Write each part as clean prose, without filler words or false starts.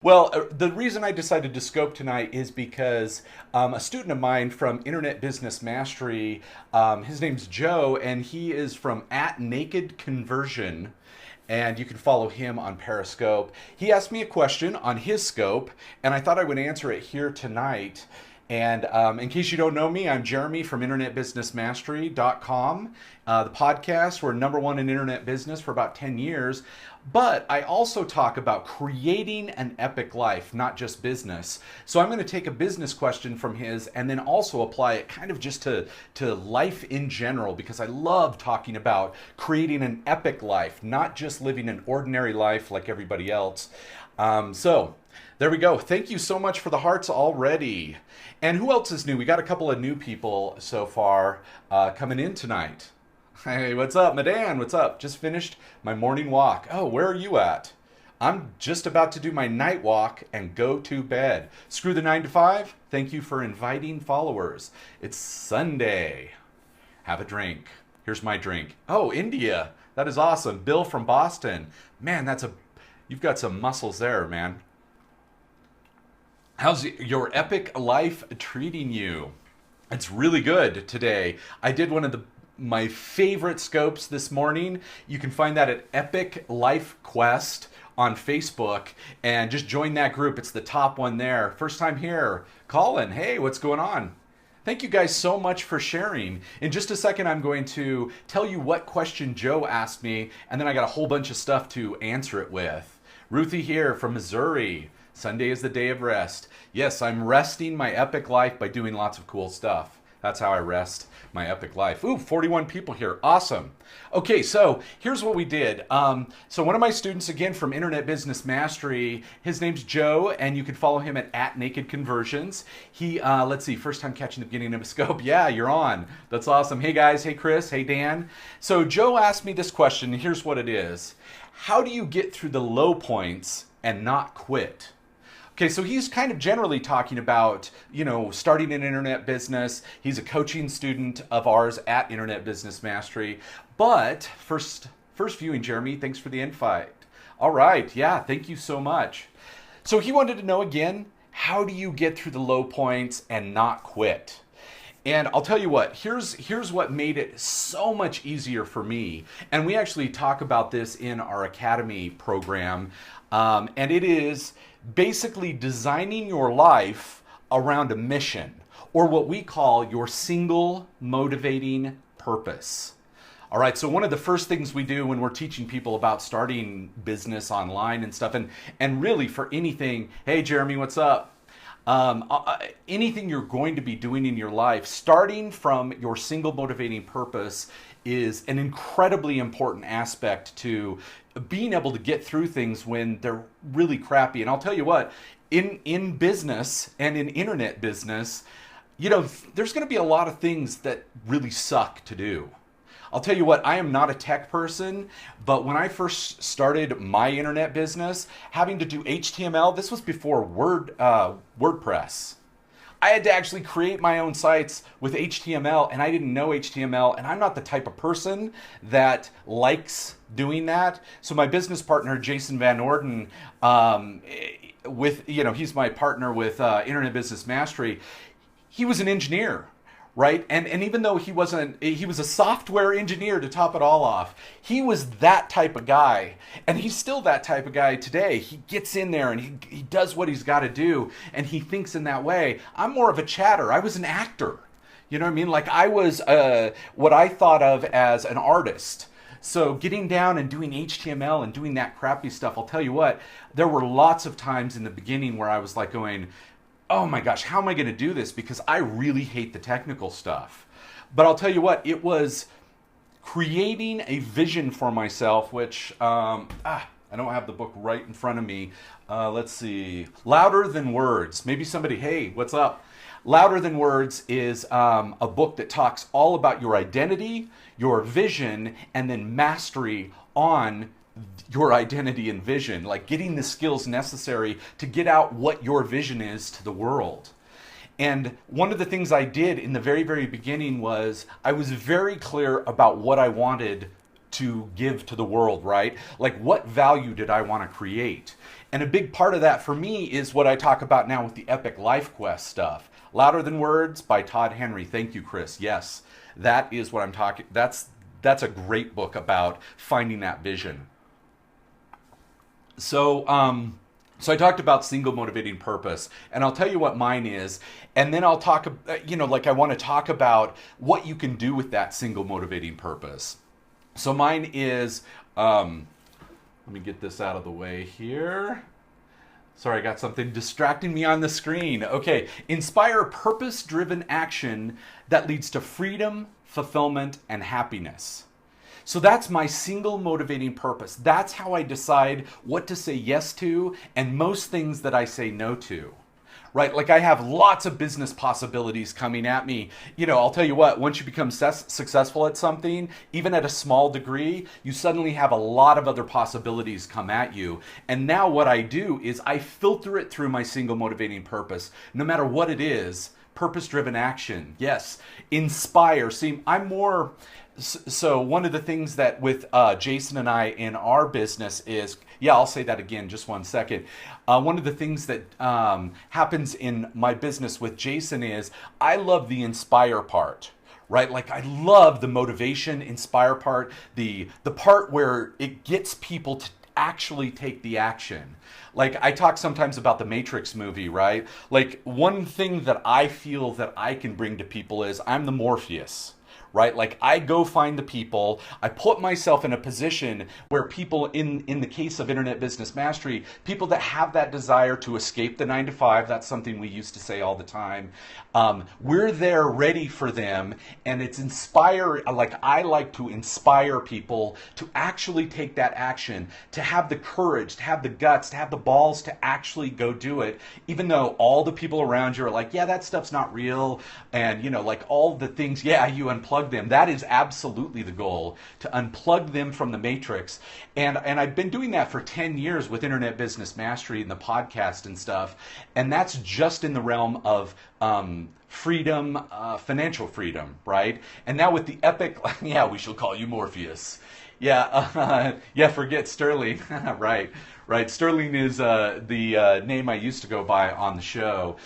Well, the reason I decided to scope tonight is because a student of mine from Internet Business Mastery, his name's Joe, and he is from at Naked Conversion, and you can follow him on Periscope. He asked me a question on his scope, and I thought I would answer it here tonight. And in case you don't know me, I'm Jeremy from InternetBusinessMastery.com. The podcast, we're number one in internet business for about 10 years. But I also talk about creating an epic life, not just business. So I'm going to take a business question from his and then also apply it kind of just to life in general, because I love talking about creating an epic life, not just living an ordinary life like everybody else. So there we go. Thank you so much for the hearts already. And who else is new? We got a couple of new people so far coming in tonight. Hey, what's up, Madan? What's up? Just finished my morning walk. Oh, where are you at? I'm just about to do my night walk and go to bed. Screw the 9 to 5. Thank you for inviting followers. It's Sunday. Have a drink. Here's my drink. Oh, India. That is awesome. Bill from Boston. Man, you've got some muscles there, man. How's your epic life treating you? It's really good today. I did one of my favorite scopes this morning. You can find that at Epic Life Quest on Facebook, and just join that group. It's the top one there. First time here, Colin. Hey, what's going on? Thank you guys so much for sharing. In just a second, I'm going to tell you what question Joe asked me, and then I got a whole bunch of stuff to answer it with. Ruthie here from Missouri. Sunday is the day of rest. Yes, I'm resting my epic life by doing lots of cool stuff. That's how I rest my epic life. Ooh, 41 people here. Awesome. Okay, so here's what we did. So one of my students, again, from Internet Business Mastery, his name's Joe, and you can follow him at Naked Conversions. He, let's see, first time catching the beginning of a scope. Yeah, you're on. That's awesome. Hey, guys. Hey, Chris. Hey, Dan. So Joe asked me this question, and here's what it is. How do you get through the low points and not quit? Okay, so he's kind of generally talking about, starting an internet business. He's a coaching student of ours at Internet Business Mastery. But first viewing, Jeremy, thanks for the invite. All right, yeah, thank you so much. So he wanted to know again, how do you get through the low points and not quit? And I'll tell you what, here's what made it so much easier for me. And we actually talk about this in our Academy program. And it is basically designing your life around a mission, or what we call your single motivating purpose. All right, so one of the first things we do when we're teaching people about starting business online and stuff, and really for anything, hey Jeremy, what's up? Anything you're going to be doing in your life, starting from your single motivating purpose is an incredibly important aspect to being able to get through things when they're really crappy. And I'll tell you what, in business and in internet business, there's going to be a lot of things that really suck to do. I'll tell you what, I am not a tech person, but when I first started my internet business, having to do HTML, this was before WordPress. I had to actually create my own sites with HTML, and I didn't know HTML, and I'm not the type of person that likes doing that. So my business partner, Jason Van Orden, he's my partner with Internet Business Mastery. He was an engineer, right? And even though he was a software engineer to top it all off. He was that type of guy, and he's still that type of guy today. He gets in there and he does what he's got to do, and he thinks in that way. I'm more of a chatter. I was an actor. You know what I mean? Like I was what I thought of as an artist. So getting down and doing HTML and doing that crappy stuff, I'll tell you what, there were lots of times in the beginning where I was like going, oh my gosh, how am I going to do this? Because I really hate the technical stuff. But I'll tell you what, it was creating a vision for myself, which, I don't have the book right in front of me. Let's see. Louder Than Words. Maybe somebody, hey, what's up? Louder Than Words is a book that talks all about your identity, your vision, and then mastery on your identity and vision, like getting the skills necessary to get out what your vision is to the world. And one of the things I did in the very, very beginning was I was very clear about what I wanted to give to the world, right? Like what value did I want to create? And a big part of that for me is what I talk about now with the Epic Life Quest stuff. Louder Than Words by Todd Henry. Thank you, Chris. Yes, that is what I'm talking. That's a great book about finding that vision. So I talked about single motivating purpose, and I'll tell you what mine is, and then I'll talk, like I want to talk about what you can do with that single motivating purpose. So mine is, let me get this out of the way here. Sorry, I got something distracting me on the screen. Okay, inspire purpose-driven action that leads to freedom, fulfillment, and happiness. So that's my single motivating purpose. That's how I decide what to say yes to and most things that I say no to. Right? Like I have lots of business possibilities coming at me. I'll tell you what, once you become successful at something, even at a small degree, you suddenly have a lot of other possibilities come at you. And now what I do is I filter it through my single motivating purpose, no matter what it is. Purpose-driven action. Yes. Inspire. See, I'm more... So one of the things that with Jason and I in our business is, I'll say that again, just one second. One of the things that happens in my business with Jason is I love the inspire part, right? Like I love the motivation, inspire part, the part where it gets people to actually take the action. Like I talk sometimes about the Matrix movie, right? Like one thing that I feel that I can bring to people is I'm the Morpheus. Right? Like I go find the people, I put myself in a position where people in the case of Internet Business Mastery, people that have that desire to escape the 9 to 5, that's something we used to say all the time. We're there ready for them, and it's I like to inspire people to actually take that action, to have the courage, to have the guts, to have the balls to actually go do it, even though all the people around you are like, yeah, that stuff's not real, and like all the things, you unplug them. That is absolutely the goal, to unplug them from the matrix. And I've been doing that for 10 years with Internet Business Mastery and the podcast and stuff. And that's just in the realm of freedom, financial freedom, right? And now with the Epic, we shall call you Morpheus. Forget Sterling. Right. Sterling is the name I used to go by on the show.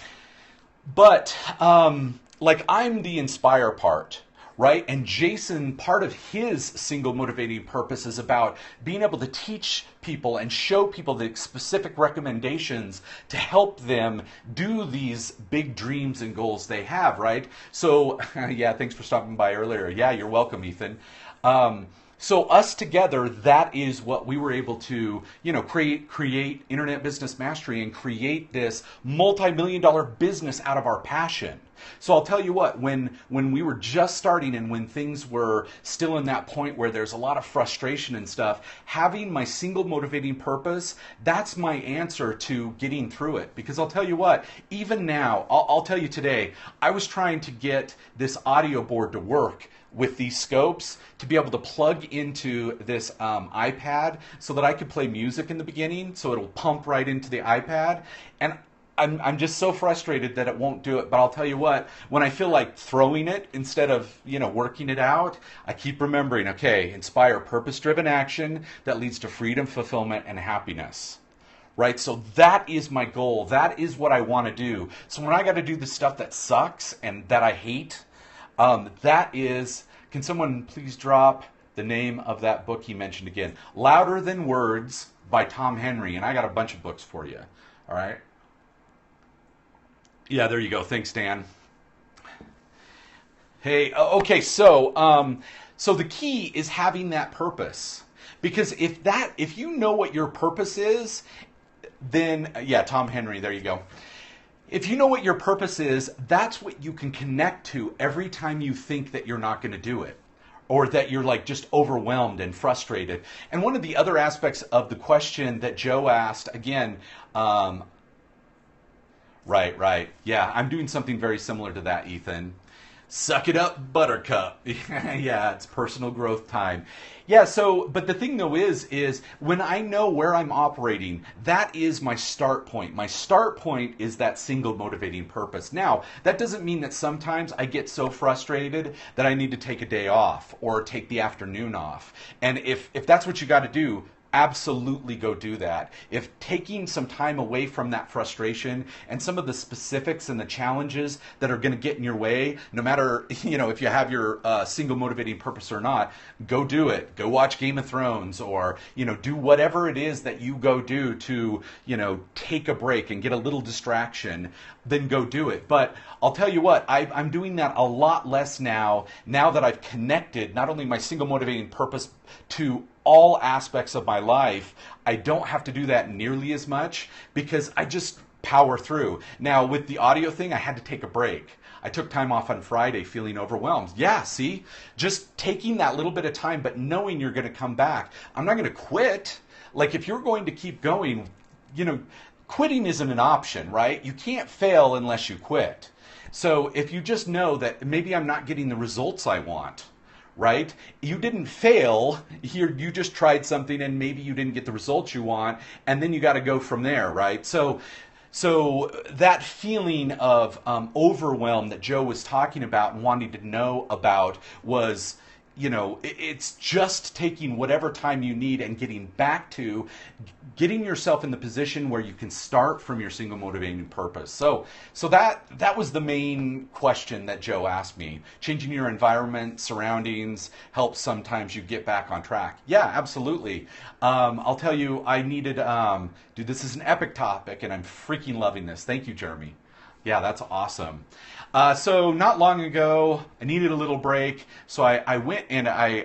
But I'm the inspire part. Right? And Jason, part of his single motivating purpose is about being able to teach people and show people the specific recommendations to help them do these big dreams and goals they have, right? So, thanks for stopping by earlier. Yeah, you're welcome, Ethan. So us together, that is what we were able to, create Internet Business Mastery and create this multi-million-dollar business out of our passion. So I'll tell you what, when we were just starting and when things were still in that point where there's a lot of frustration and stuff, having my single motivating purpose, that's my answer to getting through it. Because I'll tell you what, even now, I'll tell you today, I was trying to get this audio board to work with these scopes to be able to plug into this iPad so that I could play music in the beginning, so it'll pump right into the iPad. And I'm just so frustrated that it won't do it. But I'll tell you what, when I feel like throwing it instead of, working it out, I keep remembering, okay, inspire purpose-driven action that leads to freedom, fulfillment, and happiness. Right? So that is my goal. That is what I want to do. So when I got to do the stuff that sucks and that I hate, that is, can someone please drop the name of that book he mentioned again? Louder Than Words by Tom Henry. And I got a bunch of books for you. All right? Yeah, there you go. Thanks, Dan. Hey, okay, so the key is having that purpose. Because if you know what your purpose is, then, Tom Henry, there you go. If you know what your purpose is, that's what you can connect to every time you think that you're not going to do it, or that you're just overwhelmed and frustrated. And one of the other aspects of the question that Joe asked, again, Right. Yeah, I'm doing something very similar to that, Ethan. Suck it up, buttercup. Yeah, it's personal growth time. Yeah, but the thing though is when I know where I'm operating, that is my start point. My start point is that single motivating purpose. Now, that doesn't mean that sometimes I get so frustrated that I need to take a day off or take the afternoon off. And if that's what you got to do, absolutely go do that. If taking some time away from that frustration and some of the specifics and the challenges that are going to get in your way, no matter, if you have your single motivating purpose or not, go do it. Go watch Game of Thrones, or, do whatever it is that you go do to, take a break and get a little distraction, then go do it. But I'll tell you what, I'm doing that a lot less now that I've connected not only my single motivating purpose to all aspects of my life. I don't have to do that nearly as much because I just power through. Now, with the audio thing, I had to take a break. I took time off on Friday feeling overwhelmed. Yeah, see? Just taking that little bit of time, but knowing you're going to come back. I'm not going to quit. Like, if you're going to keep going, quitting isn't an option, right? You can't fail unless you quit. So if you just know that maybe I'm not getting the results I want, right? You didn't fail. You just tried something and maybe you didn't get the results you want, and then you got to go from there, right? So that feeling of overwhelm that Joe was talking about and wanting to know about was, it's just taking whatever time you need and getting yourself in the position where you can start from your single motivating purpose. So that was the main question that Joe asked me. Changing your environment, surroundings helps sometimes you get back on track. Yeah, absolutely. I'll tell you, I needed, dude, this is an epic topic and I'm freaking loving this. Thank you, Jeremy. Yeah, that's awesome. So not long ago, I needed a little break, so I went and I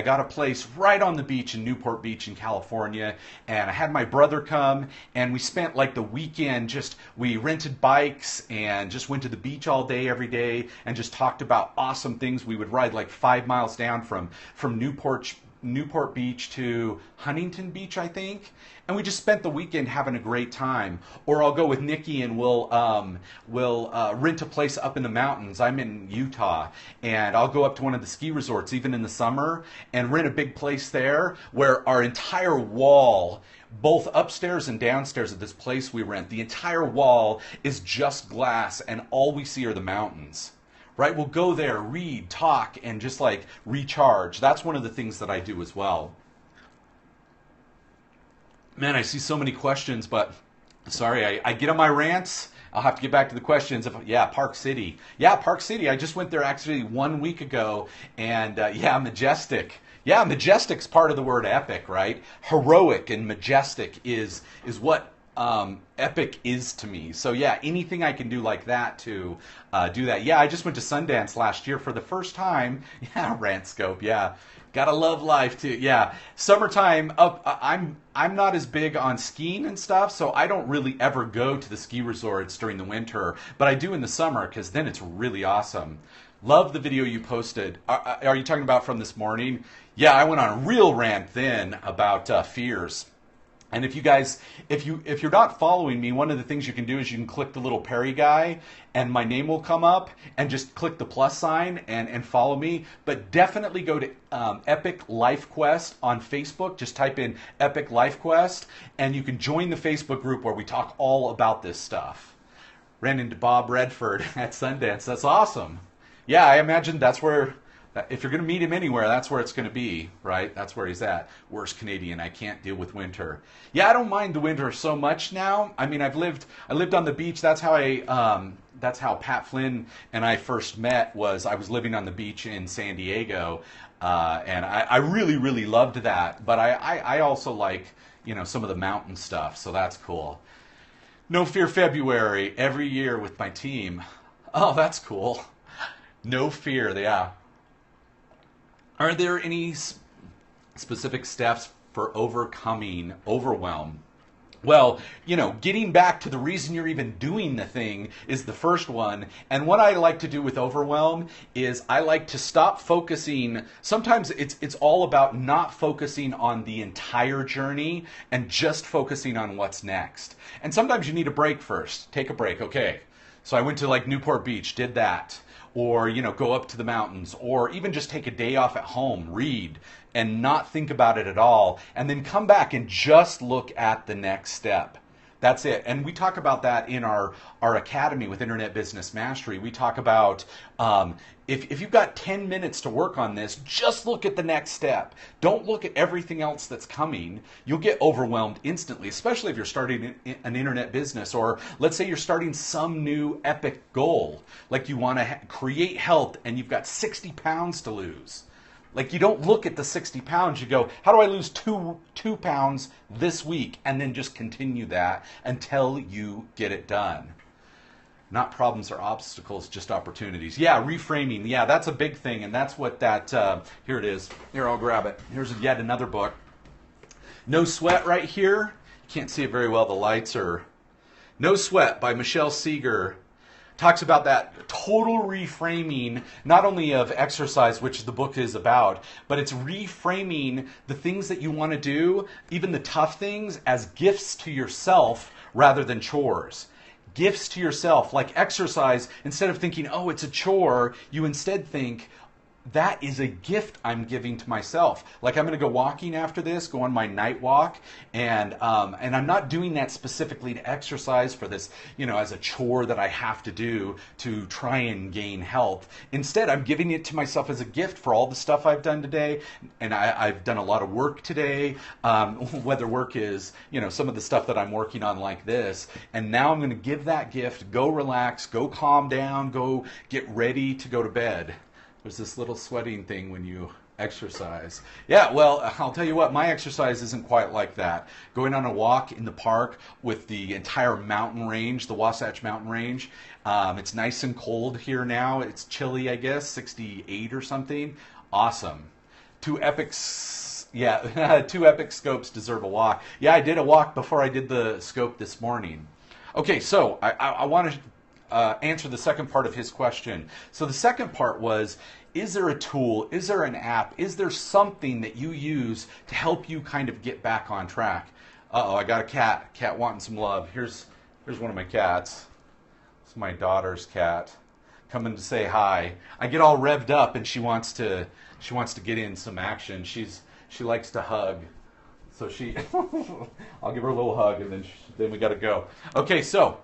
got a place right on the beach in Newport Beach in California, and I had my brother come, and we spent like the weekend we rented bikes and just went to the beach all day, every day, and just talked about awesome things. We would ride like 5 miles down from Newport Beach to Huntington Beach, I think, and we just spent the weekend having a great time. Or I'll go with Nikki and we'll rent a place up in the mountains. I'm in Utah, and I'll go up to one of the ski resorts even in the summer and rent a big place there where our entire wall, both upstairs and downstairs of this place we rent, the entire wall is just glass and all we see are the mountains. Right? We'll go there, read, talk, and just like recharge. That's one of the things that I do as well. Man, I see so many questions, but sorry, I get on my rants. I'll have to get back to the questions. Park City. Yeah, Park City. I just went there actually 1 week ago, and majestic. Yeah, majestic's part of the word epic, right? Heroic and majestic is what epic is to me. So yeah, anything I can do like that to do that. Yeah, I just went to Sundance last year for the first time. Yeah, rant scope. Yeah, gotta love life too. Yeah, summertime up. I'm not as big on skiing and stuff, so I don't really ever go to the ski resorts during the winter, but I do in the summer because then it's really awesome. Love the video you posted. Are you talking about from this morning? Yeah, I went on a real rant then about fears. And if you guys, if you're not following me, one of the things you can do is you can click the little Perry guy and my name will come up, and just click the plus sign and follow me. But definitely go to Epic Life Quest on Facebook. Just type in Epic Life Quest and you can join the Facebook group where we talk all about this stuff. Ran into Bob Redford at Sundance. That's awesome. Yeah, I imagine that's where, if you're going to meet him anywhere, that's where it's going to be, right? That's where he's at. Worst Canadian. I can't deal with winter. Yeah, I don't mind the winter so much now. I mean, I lived on the beach. That's how Pat Flynn and I first met. I was living on the beach in San Diego, and I really, really loved that. But I also like, some of the mountain stuff, so that's cool. No Fear February every year with my team. Oh, that's cool. No fear, yeah. Are there any specific steps for overcoming overwhelm? Well, getting back to the reason you're even doing the thing is the first one. And what I like to do with overwhelm is I like to stop focusing. Sometimes it's all about not focusing on the entire journey and just focusing on what's next. And sometimes you need a break first. Take a break. Okay. So I went to like Newport Beach, did that. Or, go up to the mountains, or even just take a day off at home, read, and not think about it at all, and then come back and just look at the next step. That's it. And we talk about that in our academy with Internet Business Mastery. We talk about if you've got 10 minutes to work on this, just look at the next step. Don't look at everything else that's coming. You'll get overwhelmed instantly, especially if you're starting an internet business, or let's say you're starting some new epic goal. Like you want to create health and you've got 60 pounds to lose. Like you don't look at the 60 pounds, you go, how do I lose two pounds this week? And then just continue that until you get it done. Not problems or obstacles, just opportunities. Yeah, reframing. Yeah, that's a big thing. And that's what that, here it is. Here, I'll grab it. Here's yet another book. No Sweat right here. You can't see it very well. The lights are... No Sweat by Michelle Seeger. Talks about that total reframing, not only of exercise, which the book is about, but it's reframing the things that you want to do, even the tough things, as gifts to yourself rather than chores. Gifts to yourself, like exercise, instead of thinking, oh, it's a chore, you instead think, that is a gift I'm giving to myself. Like I'm going to go walking after this, go on my night walk, and I'm not doing that specifically to exercise for this, as a chore that I have to do to try and gain health. Instead, I'm giving it to myself as a gift for all the stuff I've done today, and I've done a lot of work today, whether work is, some of the stuff that I'm working on like this, and now I'm going to give that gift, go relax, go calm down, go get ready to go to bed. There's this little sweating thing when you exercise. Yeah, well, I'll tell you what, my exercise isn't quite like that. Going on a walk in the park with the entire mountain range, the Wasatch Mountain Range. It's nice and cold here now. It's chilly, I guess, 68 or something. Awesome. Two epic scopes deserve a walk. Yeah, I did a walk before I did the scope this morning. Okay, so I want to answer the second part of his question. So the second part was, is there a tool, is there an app, is there something that you use to help you kind of get back on track? Uh-oh, I got a cat wanting some love. Here's one of my cats. It's my daughter's cat coming to say hi. I get all revved up and she wants to get in some action. She likes to hug. So I'll give her a little hug, and then we got to go. Okay, so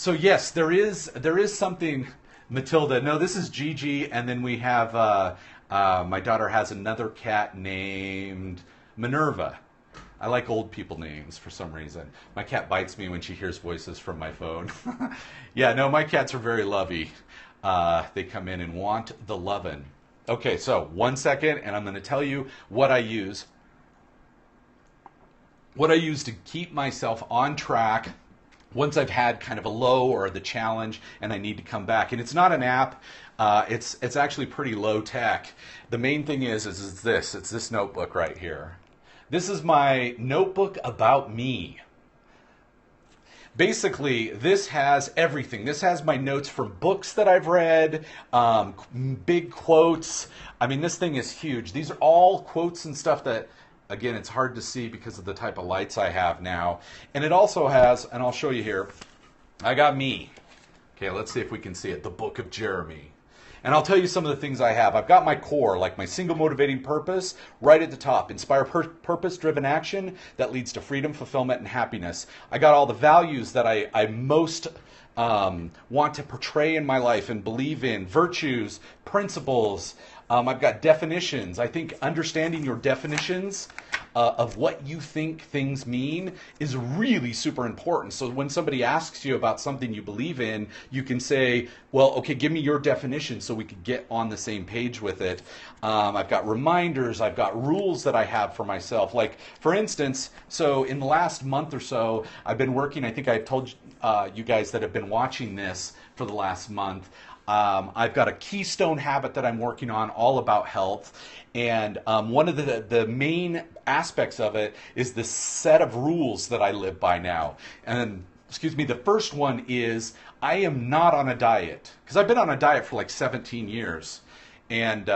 yes, there is something, Matilda. No, this is Gigi, and then we have my daughter has another cat named Minerva. I like old people names for some reason. My cat bites me when she hears voices from my phone. Yeah, no, my cats are very lovey. They come in and want the lovin'. Okay, so 1 second, and I'm going to tell you what I use. What I use to keep myself on track once I've had kind of a low or the challenge and I need to come back. And it's not an app. It's actually pretty low tech. The main thing is this. It's this notebook right here. This is my notebook about me. Basically, this has everything. This has my notes from books that I've read, big quotes. I mean, this thing is huge. These are all quotes and stuff that, again, it's hard to see because of the type of lights I have now. And it also has, and I'll show you here, I got me. Okay, let's see if we can see it. The Book of Jeremy. And I'll tell you some of the things I have. I've got my core, like my single motivating purpose, right at the top. Inspire purpose-driven action that leads to freedom, fulfillment, and happiness. I got all the values that I most want to portray in my life and believe in. Virtues, principles. I've got definitions. I think understanding your definitions of what you think things mean is really super important. So when somebody asks you about something you believe in, you can say, well, okay, give me your definition so we could get on the same page with it. I've got reminders. I've got rules that I have for myself. Like, for instance, so in the last month or so, I've been working, I think I've told you guys that have been watching this for the last month. I've got a keystone habit that I'm working on all about health. And one of the main aspects of it is the set of rules that I live by now. And, the first one is I am not on a diet. Because I've been on a diet for like 17 years. And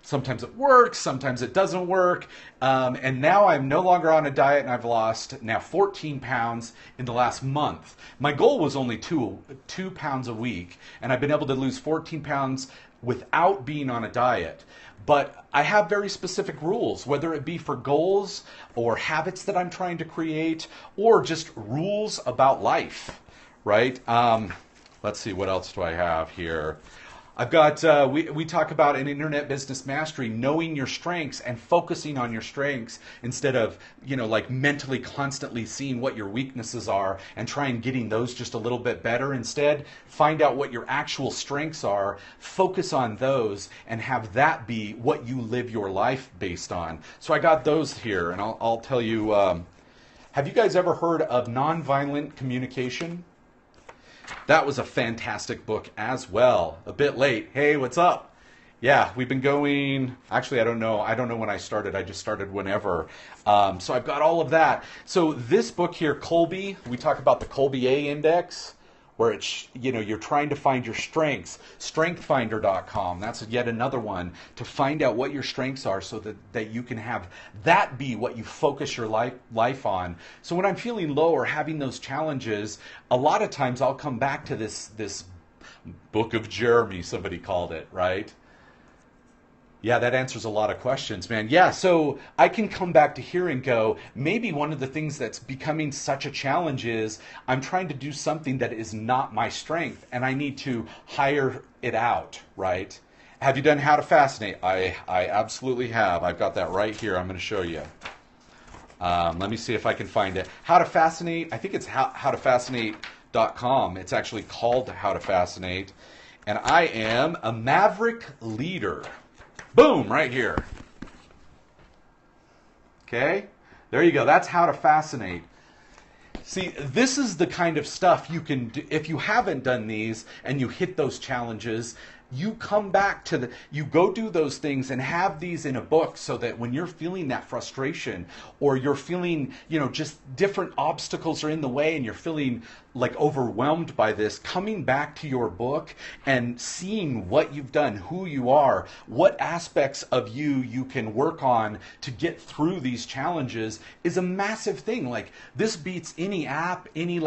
Sometimes it works, sometimes it doesn't work. And now I'm no longer on a diet, and I've lost now 14 pounds in the last month. My goal was only 2 pounds a week, and I've been able to lose 14 pounds without being on a diet. But I have very specific rules, whether it be for goals or habits that I'm trying to create, or just rules about life, right? Let's see, what else do I have here? I've got, we talk about in Internet Business Mastery, knowing your strengths and focusing on your strengths instead of, like mentally constantly seeing what your weaknesses are and try and getting those just a little bit better. Instead, find out what your actual strengths are, focus on those, and have that be what you live your life based on. So I got those here, and I'll tell you, have you guys ever heard of nonviolent communication? That was a fantastic book as well. A bit late. Hey, what's up? Yeah, we've been going, actually, I don't know when I started. I just started whenever. So I've got all of that. So this book here, Colby, we talk about the Colby A Index, where it's, you're trying to find your strengths. Strengthfinder.com, that's yet another one to find out what your strengths are so that you can have that be what you focus your life on. So when I'm feeling low or having those challenges, a lot of times I'll come back to this book of Jeremy, somebody called it, right? Yeah, that answers a lot of questions, man. Yeah, so I can come back to here and go, maybe one of the things that's becoming such a challenge is I'm trying to do something that is not my strength, and I need to hire it out, right? Have you done How to Fascinate? I absolutely have. I've got that right here. I'm going to show you. Let me see if I can find it. How to Fascinate, I think it's howtofascinate.com. It's actually called How to Fascinate. And I am a maverick leader. Boom, right here. Okay, there you go. That's How to Fascinate. See, this is the kind of stuff you can do. If you haven't done these and you hit those challenges, you come back to you go do those things and have these in a book so that when you're feeling that frustration or you're feeling, just different obstacles are in the way and you're feeling like overwhelmed by this, coming back to your book and seeing what you've done, who you are, what aspects of you can work on to get through these challenges is a massive thing. Like, this beats any app, any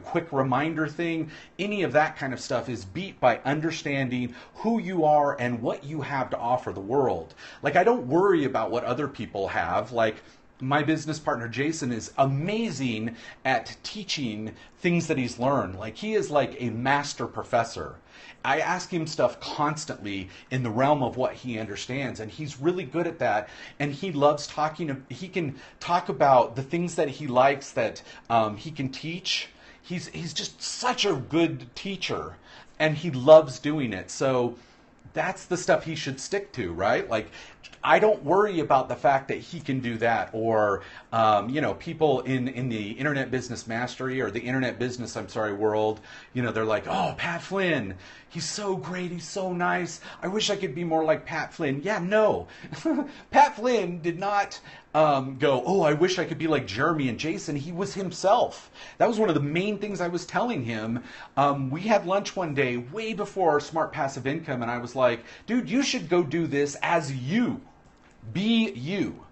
quick reminder thing, any of that kind of stuff is beat by understanding who you are and what you have to offer the world. Like, I don't worry about what other people have. Like, my business partner Jason is amazing at teaching things that he's learned. Like, he is like a master professor. I ask him stuff constantly in the realm of what he understands, and he's really good at that. And he loves talking. He can talk about the things that he likes that he can teach. He's just such a good teacher, and he loves doing it. So that's the stuff he should stick to, right? Like, I don't worry about the fact that he can do that, or people in the Internet Business Mastery or the Internet Business, world, they're like, oh, Pat Flynn, he's so great, he's so nice. I wish I could be more like Pat Flynn. Yeah, no, Pat Flynn did not go, oh, I wish I could be like Jeremy and Jason. He was himself. That was one of the main things I was telling him. We had lunch one day way before Smart Passive Income, and I was like, dude, you should go do this as you. Be you,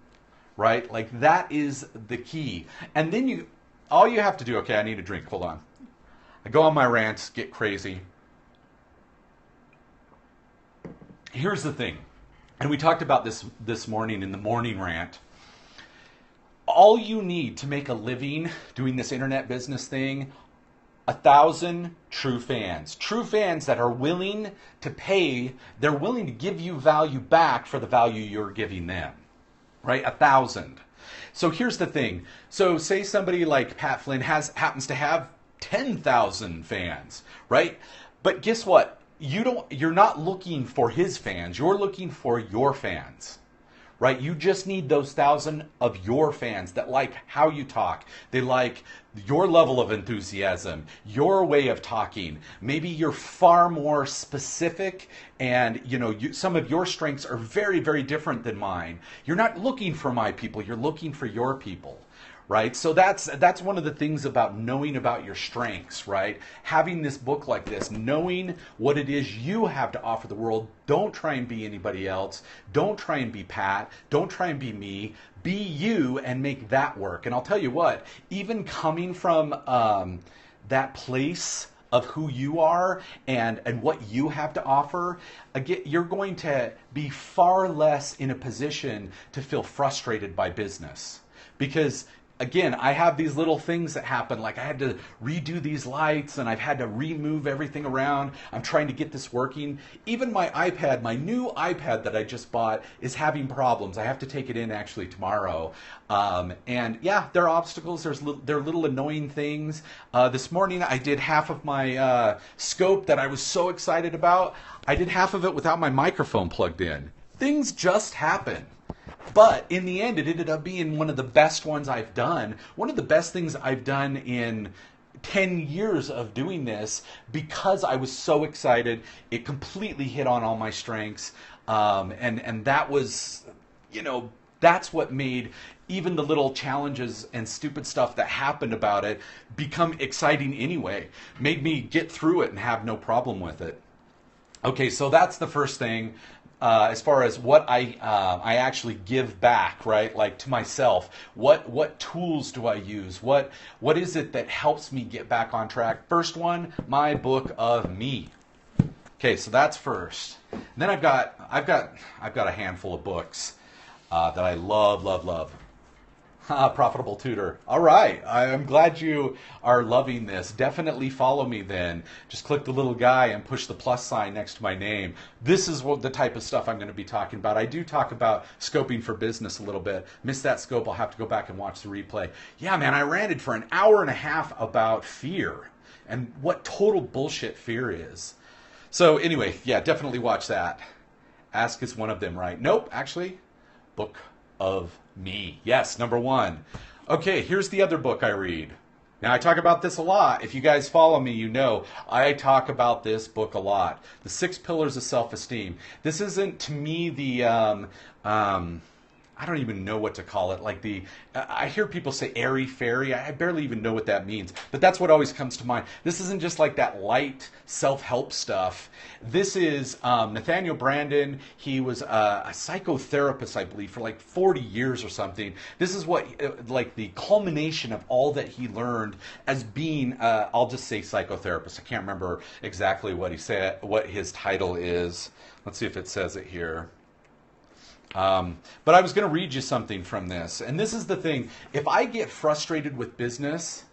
right? Like, that is the key. And then all you have to do, okay, I need a drink, hold on. I go on my rants, get crazy. Here's the thing, and we talked about this morning in the morning rant. All you need to make a living doing this internet business thing, 1,000 true fans that are willing to pay, they're willing to give you value back for the value you're giving them, right? 1,000. So here's the thing. So say somebody like Pat Flynn happens to have 10,000 fans, right? But guess what? You're not looking for his fans. You're looking for your fans. Right? You just need those 1,000 of your fans that like how you talk. They like your level of enthusiasm, your way of talking. Maybe you're far more specific and some of your strengths are very, very different than mine. You're not looking for my people, you're looking for your people. right? So that's one of the things about knowing about your strengths, right? Having this book like this, knowing what it is you have to offer the world. Don't try and be anybody else. Don't try and be Pat. Don't try and be me. Be you and make that work. And I'll tell you what, even coming from that place of who you are and what you have to offer, again, you're going to be far less in a position to feel frustrated by business. Because again, I have these little things that happen, like I had to redo these lights and I've had to remove everything around. I'm trying to get this working. Even my iPad, my new iPad that I just bought, is having problems. I have to take it in actually tomorrow. And yeah, there are obstacles. There are little annoying things. This morning I did half of my scope that I was so excited about. I did half of it without my microphone plugged in. Things just happen. But in the end, it ended up being one of the best ones I've done. One of the best things I've done in 10 years of doing this, because I was so excited. It completely hit on all my strengths. And that was, that's what made even the little challenges and stupid stuff that happened about it become exciting anyway. Made me get through it and have no problem with it. Okay, so that's the first thing. As far as what I actually give back, right? Like to myself, what tools do I use? What is it that helps me get back on track? First one, my book of me. Okay, so that's first. And then I've got a handful of books that I love. Profitable Tutor. All right. I'm glad you are loving this. Definitely follow me then. Just click the little guy and push the plus sign next to my name. This is the type of stuff I'm going to be talking about. I do talk about scoping for business a little bit. Missed that scope. I'll have to go back and watch the replay. Yeah, man, I ranted for an hour and a half about fear and what total bullshit fear is. So anyway, yeah, definitely watch that. Ask is one of them, right? Nope, actually, book of me. Yes, number one. Okay, here's the other book I read. Now, I talk about this a lot. If you guys follow me, you know I talk about this book a lot. The 6 Pillars of Self-Esteem. This isn't, to me, the I don't even know what to call it. Like I hear people say airy fairy. I barely even know what that means. But that's what always comes to mind. This isn't just like that light self-help stuff. This is Nathaniel Branden. He was a psychotherapist, I believe, for like 40 years or something. This is what, like the culmination of all that he learned as being, I'll just say psychotherapist. I can't remember exactly what he said, what his title is. Let's see if it says it here. But I was going to read you something from this. And this is the thing. If I get frustrated with business,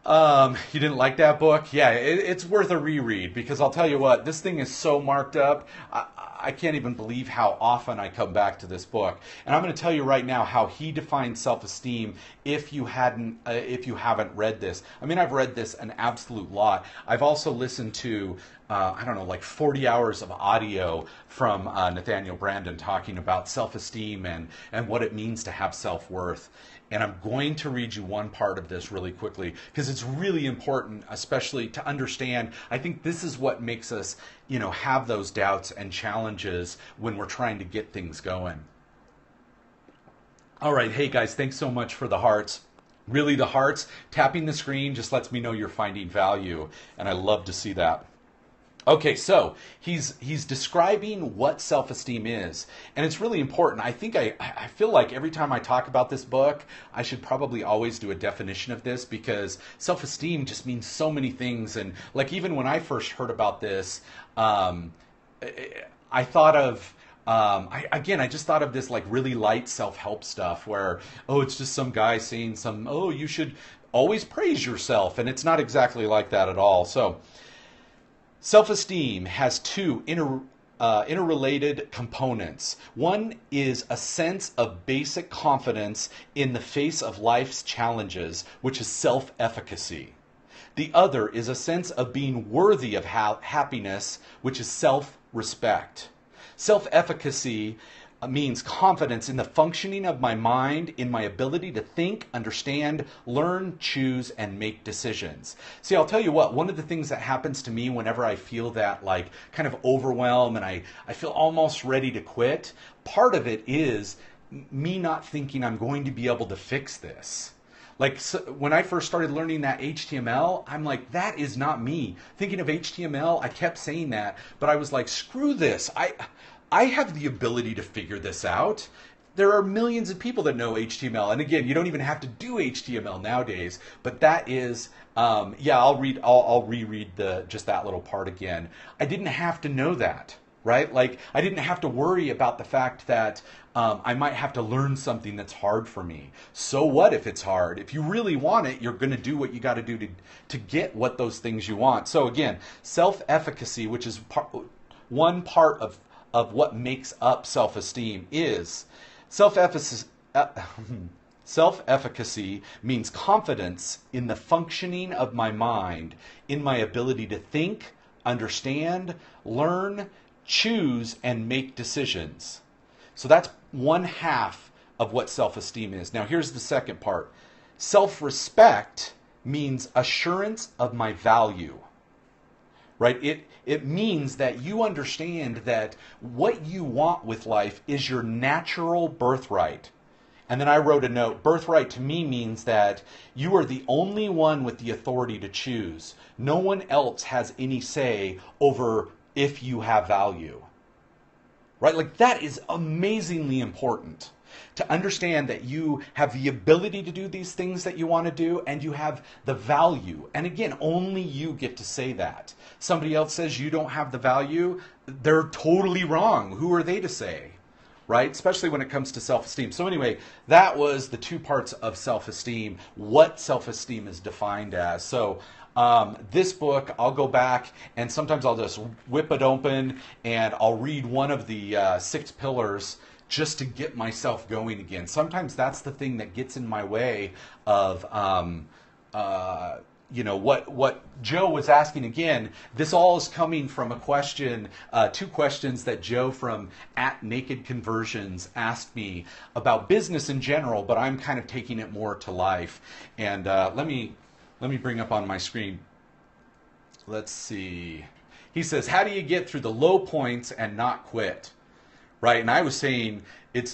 you didn't like that book? Yeah, it's worth a reread, because I'll tell you what, this thing is so marked up. I can't even believe how often I come back to this book. And I'm going to tell you right now how he defines self-esteem if you haven't read this. I mean, I've read this an absolute lot. I've also listened to I don't know, like 40 hours of audio from Nathaniel Branden talking about self-esteem and what it means to have self-worth. And I'm going to read you one part of this really quickly, because it's really important, especially to understand. I think this is what makes us, have those doubts and challenges when we're trying to get things going. All right, hey guys, thanks so much for the hearts. Really, the hearts, tapping the screen just lets me know you're finding value, and I love to see that. Okay, so he's describing what self-esteem is, and it's really important. I think I feel like every time I talk about this book, I should probably always do a definition of this, because self-esteem just means so many things. And like even when I first heard about this, I thought of I just thought of this like really light self-help stuff where, it's just some guy saying you should always praise yourself, and it's not exactly like that at all. So self-esteem has 2 interrelated components. One is a sense of basic confidence in the face of life's challenges, which is self-efficacy. The other is a sense of being worthy of happiness, which is self-respect. Self-efficacy means confidence in the functioning of my mind, in my ability to think, understand, learn, choose, and make decisions. See, I'll tell you what, one of the things that happens to me whenever I feel that like kind of overwhelm and I feel almost ready to quit, part of it is me not thinking I'm going to be able to fix this. Like so when I first started learning that HTML, I'm like, that is not me. Thinking of HTML, I kept saying that, but I was like, screw this. I have the ability to figure this out. There are millions of people that know HTML, and again, you don't even have to do HTML nowadays. But that is, yeah, I'll reread just that little part again. I didn't have to know that, right? Like I didn't have to worry about the fact that I might have to learn something that's hard for me. So what if it's hard? If you really want it, you're going to do what you got to do to get what those things you want. So again, self-efficacy, which is one part of what makes up self-esteem, is self-efficacy. Self-efficacy means confidence in the functioning of my mind, in my ability to think, understand, learn, choose, and make decisions. So that's one half of what self-esteem is. Now here's the second part. Self-respect means assurance of my value. Right? It means that you understand that what you want with life is your natural birthright. And then I wrote a note, birthright to me means that you are the only one with the authority to choose. No one else has any say over if you have value. Right? Like that is amazingly important. To understand that you have the ability to do these things that you want to do and you have the value. And again, only you get to say that. Somebody else says you don't have the value, they're totally wrong. Who are they to say? Right? Especially when it comes to self-esteem. So anyway, that was the two parts of self-esteem, what self-esteem is defined as. So this book, I'll go back and sometimes I'll just whip it open and I'll read one of the 6 pillars just to get myself going again. Sometimes that's the thing that gets in my way of, what Joe was asking again. This all is coming from a question, 2 questions that Joe from @NakedConversions asked me about business in general, but I'm kind of taking it more to life. And let me bring up on my screen. Let's see. He says, how do you get through the low points and not quit? Right? And I was saying,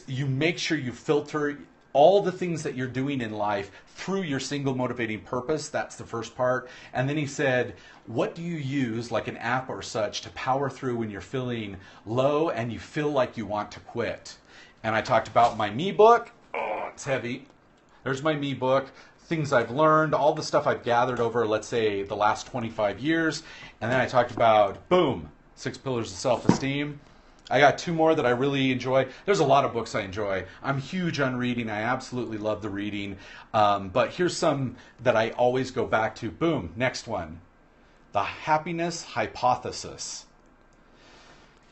you make sure you filter all the things that you're doing in life through your single motivating purpose. That's the first part. And then he said, what do you use, like an app or such, to power through when you're feeling low and you feel like you want to quit? And I talked about my me book. Oh, it's heavy. There's my me book. Things I've learned, all the stuff I've gathered over, let's say, the last 25 years. And then I talked about, boom, 6 pillars of self-esteem. I got 2 more that I really enjoy. There's a lot of books I enjoy. I'm huge on reading. I absolutely love the reading. But here's some that I always go back to. Boom, next one. The Happiness Hypothesis.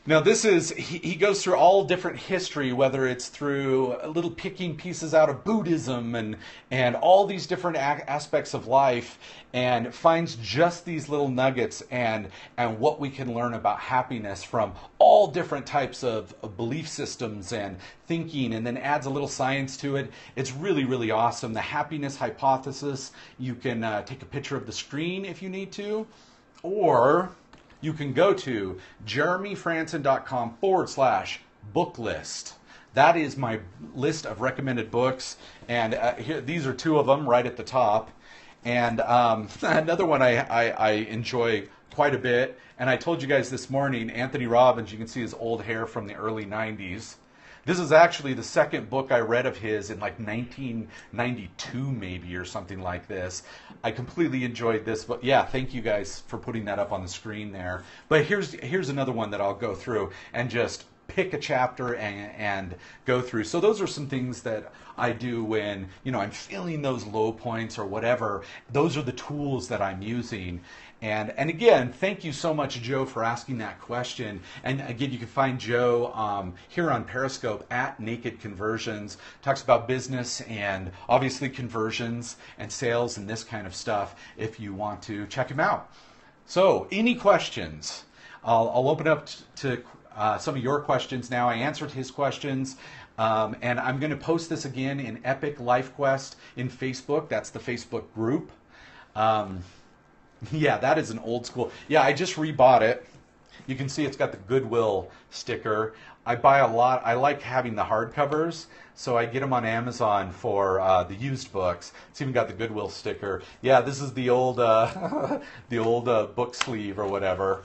Now this is, he goes through all different history, whether it's through little picking pieces out of Buddhism and all these different aspects of life, and finds just these little nuggets and what we can learn about happiness from all different types of belief systems and thinking, and then adds a little science to it. It's really, really awesome. The Happiness Hypothesis, you can take a picture of the screen if you need to, or you can go to jeremyfranson.com/book list. That is my list of recommended books, and here, these are 2 of them right at the top. And another one I enjoy quite a bit, and I told you guys this morning, Anthony Robbins, you can see his old hair from the early 90s. This is actually the second book I read of his in like 1992 maybe, or something like this. I completely enjoyed this, but yeah, thank you guys for putting that up on the screen there. But here's another one that I'll go through and just pick a chapter and go through. So those are some things that I do when, I'm feeling those low points or whatever. Those are the tools that I'm using. And again, thank you so much, Joe, for asking that question. And again, you can find Joe here on Periscope @NakedConversions. Talks about business and obviously conversions and sales and this kind of stuff if you want to check him out. So any questions? I'll open up to some of your questions now. I answered his questions. And I'm going to post this again in Epic Life Quest in Facebook. That's the Facebook group. Yeah, that is an old school. Yeah, I just rebought it. You can see it's got the Goodwill sticker. I buy a lot. I like having the hardcovers, so I get them on Amazon for the used books. It's even got the Goodwill sticker. Yeah, this is the old the old book sleeve or whatever.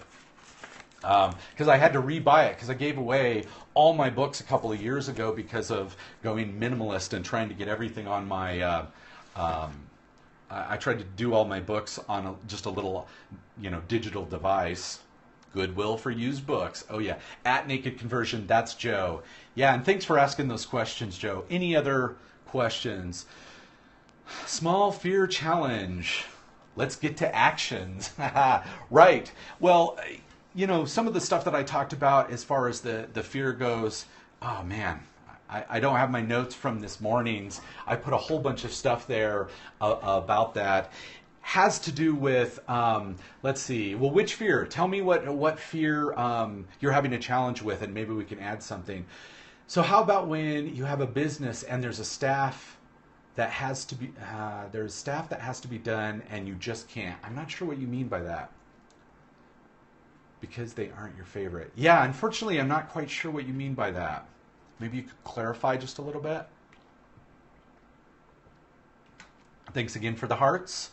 Because I had to rebuy it because I gave away all my books a couple of years ago because of going minimalist and trying to get everything on my. I tried to do all my books on just a little, digital device. Goodwill for used books. Oh yeah, at Naked Conversion. That's Joe. Yeah, and thanks for asking those questions, Joe. Any other questions? Small fear challenge. Let's get to actions. Right. Well, some of the stuff that I talked about as far as the fear goes, oh man, I don't have my notes from this morning's. I put a whole bunch of stuff there about that. Has to do with, let's see, well, which fear? Tell me what fear you're having a challenge with, and maybe we can add something. So how about when you have a business and there's a staff that has to be, there's staff that has to be done and you just can't? I'm not sure what you mean by that. Because they aren't your favorite. Yeah, unfortunately, I'm not quite sure what you mean by that. Maybe you could clarify just a little bit. Thanks again for the hearts.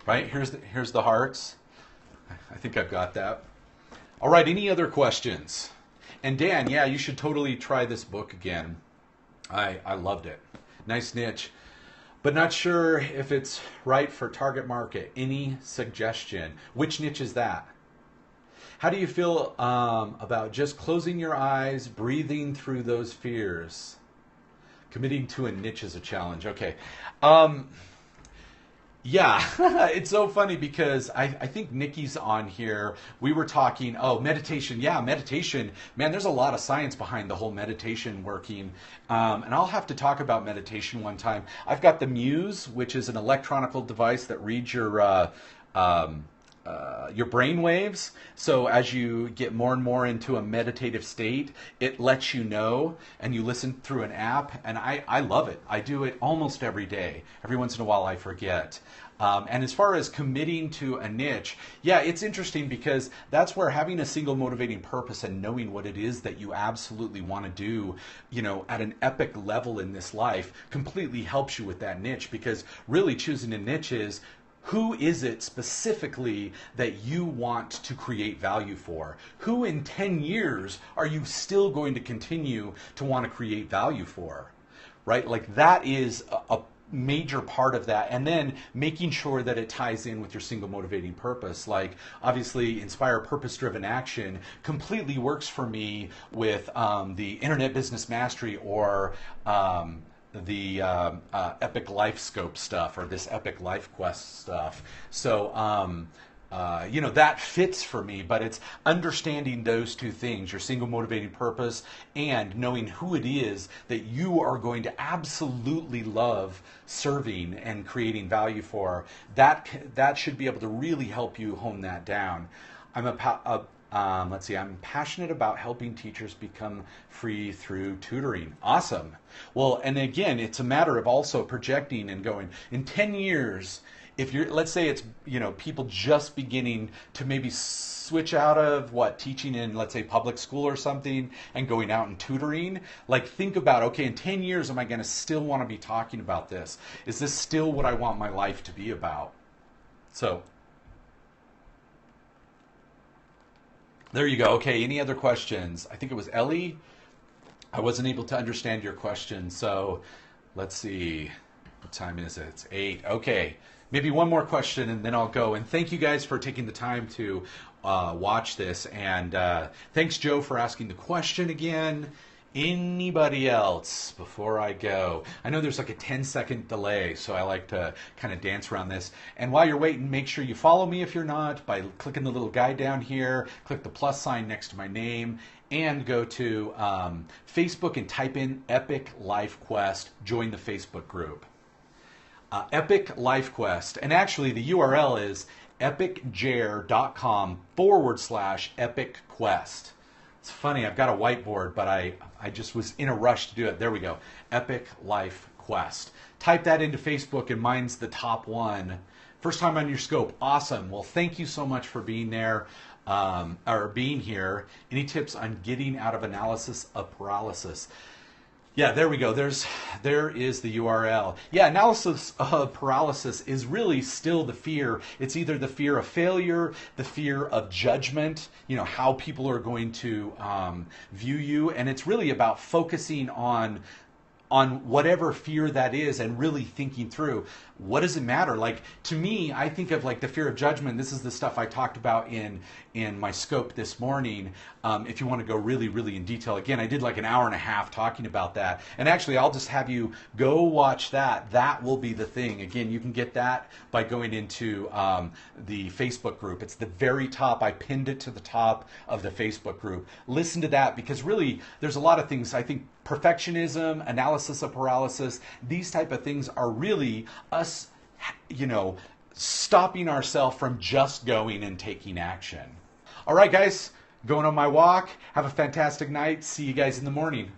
Right, here's the hearts. I think I've got that. All right, any other questions? And Dan, yeah, you should totally try this book again. I loved it. Nice niche. But not sure if it's right for target market. Any suggestion? Which niche is that? How do you feel about just closing your eyes, breathing through those fears? Committing to a niche is a challenge. Okay. Yeah, it's so funny because I think Nikki's on here. We were talking, meditation. Yeah, meditation. Man, there's a lot of science behind the whole meditation working. And I'll have to talk about meditation one time. I've got the Muse, which is an electronical device that reads your brain waves. So as you get more and more into a meditative state, it lets you know, and you listen through an app, and I love it. I do it almost every day. Every once in a while I forget. And as far as committing to a niche, yeah, it's interesting because that's where having a single motivating purpose and knowing what it is that you absolutely want to do, at an epic level in this life completely helps you with that niche, because really choosing a niche is, who is it specifically that you want to create value for? Who in 10 years are you still going to continue to want to create value for? Right? Like that is a major part of that. And then making sure that it ties in with your single motivating purpose. Like obviously Inspire Purpose-Driven Action completely works for me with the Internet Business Mastery or the Epic Life Scope stuff or this Epic Life Quest stuff. So, that fits for me, but it's understanding those two things, your single motivating purpose and knowing who it is that you are going to absolutely love serving and creating value for. That should be able to really help you hone that down. I'm passionate about helping teachers become free through tutoring. Awesome. Well, and again, it's a matter of also projecting and going, in 10 years, if you're, let's say it's, people just beginning to maybe switch out of teaching in, let's say, public school or something and going out and tutoring, like think about, okay, in 10 years, am I going to still want to be talking about this? Is this still what I want my life to be about? So there you go. Okay, any other questions? I think it was Ellie. I wasn't able to understand your question, so let's see. What time is it? It's 8. Okay, maybe one more question and then I'll go. And thank you guys for taking the time to watch this. And thanks, Joe, for asking the question again. Anybody else before I go? I know there's like a 10-second delay, so I like to kind of dance around this. And while you're waiting, make sure you follow me if you're not by clicking the little guy down here, click the plus sign next to my name, and go to Facebook and type in Epic Life Quest. Join the Facebook group. Epic Life Quest. And actually the URL is epicjair.com/Epic Quest. It's funny, I've got a whiteboard, but I just was in a rush to do it. There we go. Epic Life Quest. Type that into Facebook and mine's the top one. First time on your scope. Awesome. Well, thank you so much for being there. or being here. Any tips on getting out of analysis of paralysis? Yeah, there we go. There is the URL. Yeah, analysis of paralysis is really still the fear. It's either the fear of failure, the fear of judgment, how people are going to view you, and it's really about focusing on whatever fear that is and really thinking through, what does it matter? Like, to me, I think of like the fear of judgment. This is the stuff I talked about in my scope this morning. If you want to go really, really in detail, again, I did like an hour and a half talking about that. And actually, I'll just have you go watch that. That will be the thing. Again, you can get that by going into the Facebook group. It's the very top. I pinned it to the top of the Facebook group. Listen to that, because really, there's a lot of things. I think perfectionism, analysis of paralysis, these type of things are really us, stopping ourselves from just going and taking action. All right, guys, going on my walk. Have a fantastic night. See you guys in the morning.